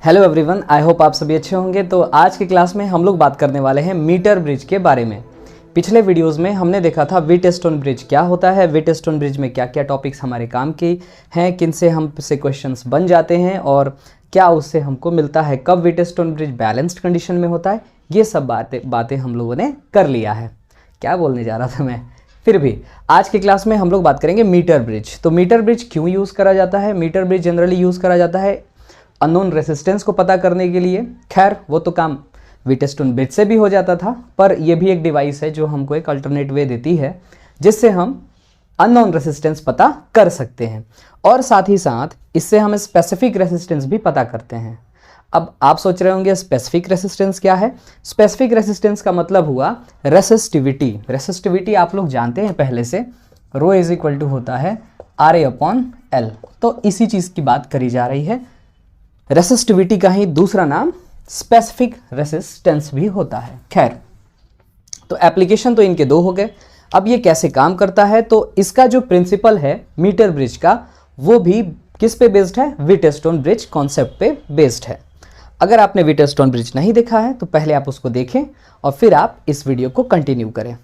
Hello everyone, I hope आप सभी अच्छे होंगे। तो आज की क्लास में हम लोग बात करने वाले हैं मीटर ब्रिज के बारे में। पिछले वीडियोस में हमने देखा था व्हीटस्टोन ब्रिज क्या होता है, व्हीटस्टोन ब्रिज में क्या क्या टॉपिक्स हमारे काम के हैं, किन से हमसे क्वेश्चंस बन जाते हैं और क्या उससे हमको मिलता है, कब व्हीटस्टोन ब्रिज बैलेंस्ड कंडीशन में होता है। ये सब बातें हम लोगों ने कर लिया है। क्या बोलने जा रहा था मैं, फिर भी आज की क्लास में हम लोग बात करेंगे मीटर ब्रिज। तो मीटर ब्रिज क्यों यूज़ करा जाता है? मीटर ब्रिज जनरली यूज़ करा जाता है अननोन रेसिस्टेंस को पता करने के लिए। खैर वो तो काम व्हीटस्टोन ब्रिज से भी हो जाता था, पर यह भी एक डिवाइस है जो हमको एक अल्टरनेट वे देती है जिससे हम अननोन रेसिस्टेंस पता कर सकते हैं, और साथ ही साथ इससे हम स्पेसिफिक रेसिस्टेंस भी पता करते हैं। अब आप सोच रहे होंगे स्पेसिफिक रेसिस्टेंस क्या है? स्पेसिफिक रेसिस्टेंस का मतलब हुआ रेसिस्टिविटी। रेसिस्टिविटी आप लोग जानते हैं पहले से, रो इज इक्वल टू होता है RA/L। तो इसी चीज़ की बात करी जा रही है। रेसिस्टिविटी का ही दूसरा नाम स्पेसिफिक रेसिस्टेंस भी होता है। खैर, तो एप्लीकेशन तो इनके दो हो गए। अब ये कैसे काम करता है? तो इसका जो प्रिंसिपल है मीटर ब्रिज का, वो भी किस पे बेस्ड है? व्हीटस्टोन ब्रिज कॉन्सेप्ट पे बेस्ड है। अगर आपने व्हीटस्टोन ब्रिज नहीं देखा है तो पहले आप उसको देखें और फिर आप इस वीडियो को कंटिन्यू करें।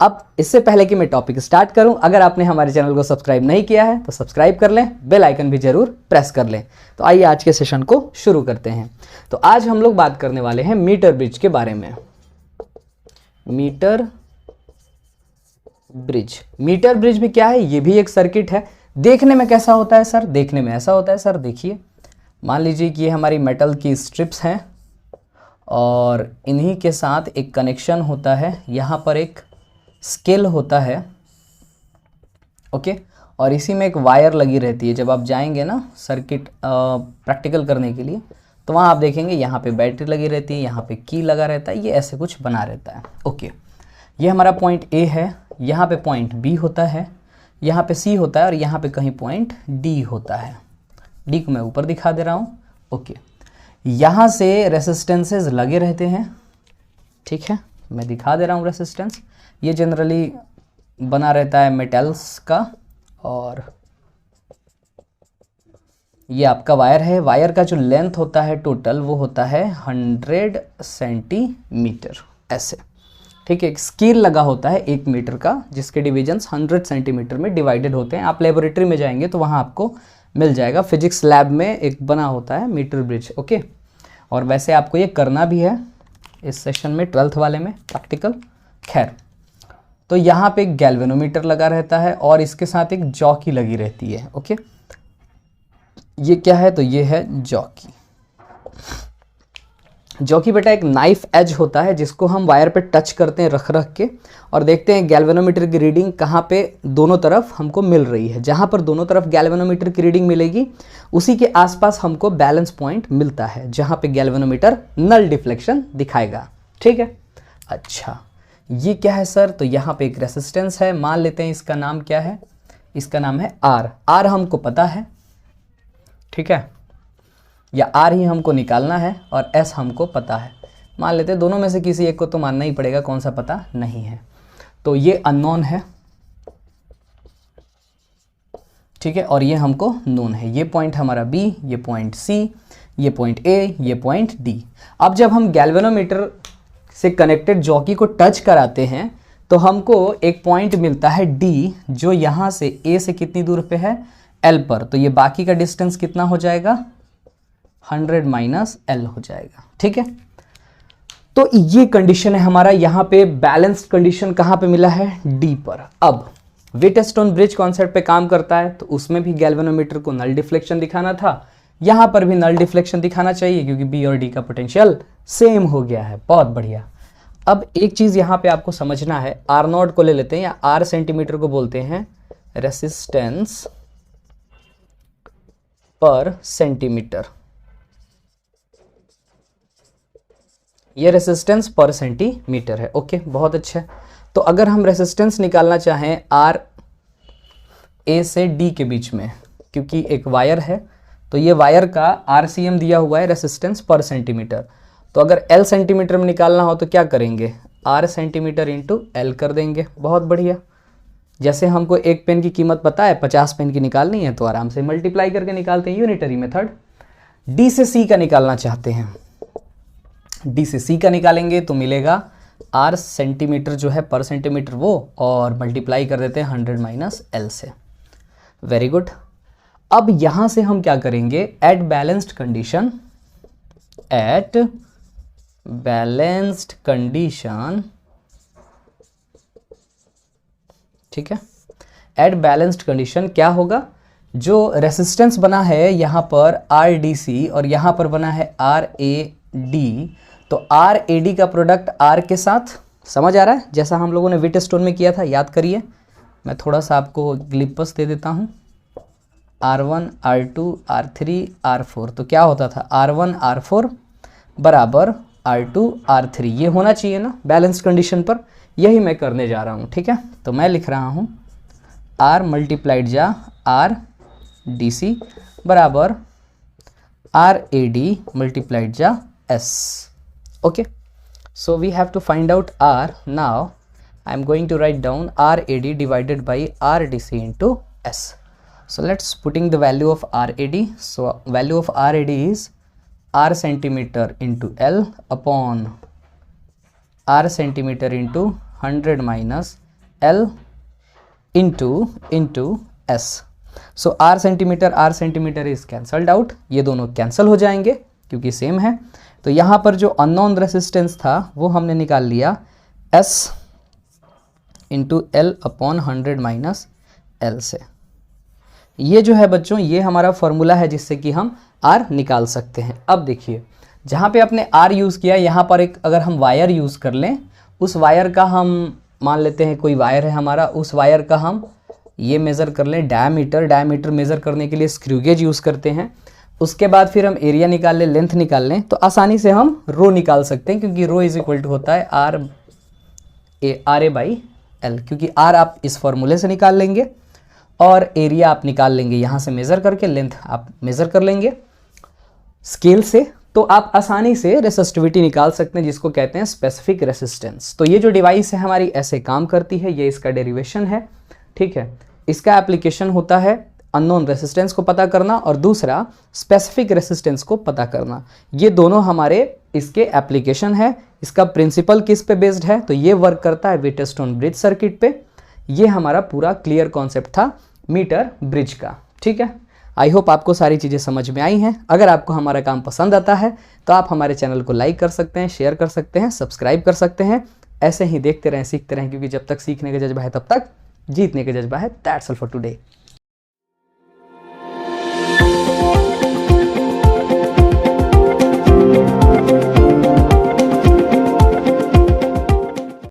अब इससे पहले कि मैं टॉपिक स्टार्ट करूं, अगर आपने हमारे चैनल को सब्सक्राइब नहीं किया है तो सब्सक्राइब कर लें, बेल आइकन भी जरूर प्रेस कर लें। तो आइए आज के सेशन को शुरू करते हैं। तो आज हम लोग बात करने वाले हैं मीटर ब्रिज के बारे में। मीटर ब्रिज, मीटर ब्रिज भी क्या है? ये भी एक सर्किट है। देखने में कैसा होता है सर? देखने में ऐसा होता है सर। देखिए, मान लीजिए कि ये हमारी मेटल की स्ट्रिप्स हैं और इन्हीं के साथ एक कनेक्शन होता है। यहाँ पर एक स्केल होता है, ओके, और इसी में एक वायर लगी रहती है। जब आप जाएंगे ना सर्किट प्रैक्टिकल करने के लिए, तो वहाँ आप देखेंगे यहाँ पे बैटरी लगी रहती है, यहाँ पे की लगा रहता है, ये ऐसे कुछ बना रहता है। ओके, ये हमारा पॉइंट ए है, यहाँ पे पॉइंट बी होता है, यहाँ पे सी होता है और यहाँ पे कहीं पॉइंट डी होता है। डी को मैं ऊपर दिखा दे रहा हूँ। ओके, यहाँ से रेसिस्टेंसेज लगे रहते हैं, ठीक है, मैं दिखा दे रहा हूँ रेसिस्टेंस। ये जनरली बना रहता है मेटल्स का, और ये आपका वायर है। वायर का जो लेंथ होता है टोटल, वो होता है 100 सेंटीमीटर, ऐसे, ठीक है। एक स्केल लगा होता है 1 मीटर का, जिसके डिविजन्स 100 सेंटीमीटर में डिवाइडेड होते हैं। आप लेबोरेटरी में जाएंगे तो वहाँ आपको मिल जाएगा, फिजिक्स लैब में एक बना होता है मीटर ब्रिज, ओके। और वैसे आपको ये करना भी है इस सेशन में, 12th वाले में प्रैक्टिकल। खैर, तो यहाँ पे एक गैल्वेनोमीटर लगा रहता है और इसके साथ एक जॉकी लगी रहती है, ओके। ये क्या है? तो ये है जॉकी। जॉकी बेटा एक नाइफ एज होता है जिसको हम वायर पे टच करते हैं रख रख के, और देखते हैं गैल्वेनोमीटर की रीडिंग कहाँ पे दोनों तरफ हमको मिल रही है। जहाँ पर दोनों तरफ गैल्वेनोमीटर की रीडिंग मिलेगी उसी के आसपास हमको बैलेंस पॉइंट मिलता है, जहाँ पे गैल्वेनोमीटर नल डिफ्लेक्शन दिखाएगा, ठीक है। अच्छा, ये क्या है सर? तो यहाँ पे एक रेसिस्टेंस है, मान लेते हैं इसका नाम क्या है? इसका नाम है R। R हमको पता है, ठीक है, या R ही हमको निकालना है, और S हमको पता है। मान लेते हैं दोनों में से किसी एक को तो मानना ही पड़ेगा, कौन सा पता नहीं है। तो ये अननोन है, ठीक है, और ये हमको नोन है। ये पॉइंट हमारा B, ये पॉइंट C, ये पॉइंट A, ये पॉइंट D। अब जब हम गैल्वेनोमीटर से कनेक्टेड जॉकी को टच कराते हैं तो हमको एक पॉइंट मिलता है D, जो यहाँ से A से कितनी दूर पे है? L पर। तो ये बाकी का डिस्टेंस कितना हो जाएगा? 100 - L हो जाएगा, ठीक है। तो ये कंडीशन है हमारा। यहाँ पे बैलेंस्ड कंडीशन कहाँ पे मिला है? D पर। अब व्हीटस्टोन ब्रिज कॉन्सेप्ट पे काम करता है, तो उसमें भी गैल्वेनोमीटर को नल डिफ्लेक्शन दिखाना था। यहाँ पर भी नल डिफ्लेक्शन दिखाना चाहिए क्योंकि B और D का पोटेंशियल सेम हो गया है। बहुत बढ़िया। अब एक चीज़ यहाँ पे आपको समझना है, R0 को ले लेते हैं, या R सेंटीमीटर को बोलते हैं रेसिस्टेंस पर सेंटीमीटर। ये रेसिस्टेंस पर सेंटीमीटर है, ओके, बहुत अच्छा। तो अगर हम रेसिस्टेंस निकालना चाहें R A से D के बीच में, क्योंकि एक वायर है, तो ये वायर का RCM दिया हुआ है रेसिस्टेंस पर सेंटीमीटर। तो अगर L सेंटीमीटर में निकालना हो तो क्या करेंगे? R सेंटीमीटर इंटू L कर देंगे। बहुत बढ़िया। जैसे हमको एक पेन की कीमत पता है, 50 पेन की निकालनी है तो आराम से मल्टीप्लाई करके निकालते हैं, यूनिटरी मेथड। डी से सी का निकालना चाहते हैं, डी से सी का निकालेंगे तो मिलेगा आर सेंटीमीटर जो है पर सेंटीमीटर वो, और मल्टीप्लाई कर देते हैं 100 माइनस एल से। Very good. अब यहां से हम क्या करेंगे, at balanced condition, at balanced condition, ठीक है, एट बैलेंस्ड कंडीशन क्या होगा, जो रेसिस्टेंस बना है यहाँ पर आर डी सी और यहाँ पर बना है आर ए डी, तो आर ए डी का प्रोडक्ट आर के साथ, समझ आ रहा है, जैसा हम लोगों ने वीटस्टोन में किया था, याद करिए। मैं थोड़ा सा आपको ग्लिपस दे देता हूँ, R1 R2 R3 R4, तो क्या होता था R1 R4 बराबर R2 R3, ये होना चाहिए ना बैलेंस कंडीशन पर, यही मैं करने जा रहा हूँ, ठीक है। तो मैं लिख रहा हूँ R मल्टीप्लाइड जा R डी सी बराबर R ए डी मल्टीप्लाइड जा S, okay. So we have to find out R. Now I am going to write down RAD divided by RDC into S. So let's putting the value of RAD. So value of RAD is R centimeter into L upon R centimeter into 100 minus L into S. So R centimeter is cancelled out. ये दोनों cancel हो जाएंगे क्योंकि same है। तो यहाँ पर जो अननोन रेसिस्टेंस था वो हमने निकाल लिया S into L upon 100 minus L से। ये जो है बच्चों, ये हमारा फॉर्मूला है जिससे कि हम R निकाल सकते हैं। अब देखिए, जहाँ पे आपने R यूज़ किया, यहाँ पर एक अगर हम वायर यूज़ कर लें, उस वायर का हम मान लेते हैं कोई वायर है हमारा, उस वायर का हम ये मेज़र कर लें डायमीटर मेज़र करने के लिए स्क्रू गेज यूज़ करते हैं। उसके बाद फिर हम एरिया निकाल लें, लेंथ निकाल लें, तो आसानी से हम रो निकाल सकते हैं, क्योंकि रो इज इक्वल टू होता है आर ए बाई एल, क्योंकि आर आप इस फॉर्मूले से निकाल लेंगे और एरिया आप निकाल लेंगे यहाँ से मेज़र करके, लेंथ आप मेज़र कर लेंगे स्केल से, तो आप आसानी से रेसिस्टिविटी निकाल सकते हैं, जिसको कहते हैं स्पेसिफिक रेसिस्टेंस। तो ये जो डिवाइस है हमारी ऐसे काम करती है, ये इसका डेरिवेशन है, ठीक है। इसका एप्लीकेशन होता है अननोन रेसिस्टेंस को पता करना और दूसरा स्पेसिफिक रेसिस्टेंस को पता करना। ये दोनों हमारे इसके एप्लीकेशन है। इसका प्रिंसिपल किस पे बेस्ड है, तो ये वर्क करता है वीटस्टोन ब्रिज सर्किट पे। ये हमारा पूरा क्लियर कॉन्सेप्ट था मीटर ब्रिज का, ठीक है। आई होप आपको सारी चीज़ें समझ में आई हैं। अगर आपको हमारा काम पसंद आता है तो आप हमारे चैनल को लाइक कर सकते हैं, शेयर कर सकते हैं, सब्सक्राइब कर सकते हैं। ऐसे ही देखते रहें, सीखते रहें, क्योंकि जब तक सीखने का जज्बा है तब तक जीतने का जज्बा है। That's all for today.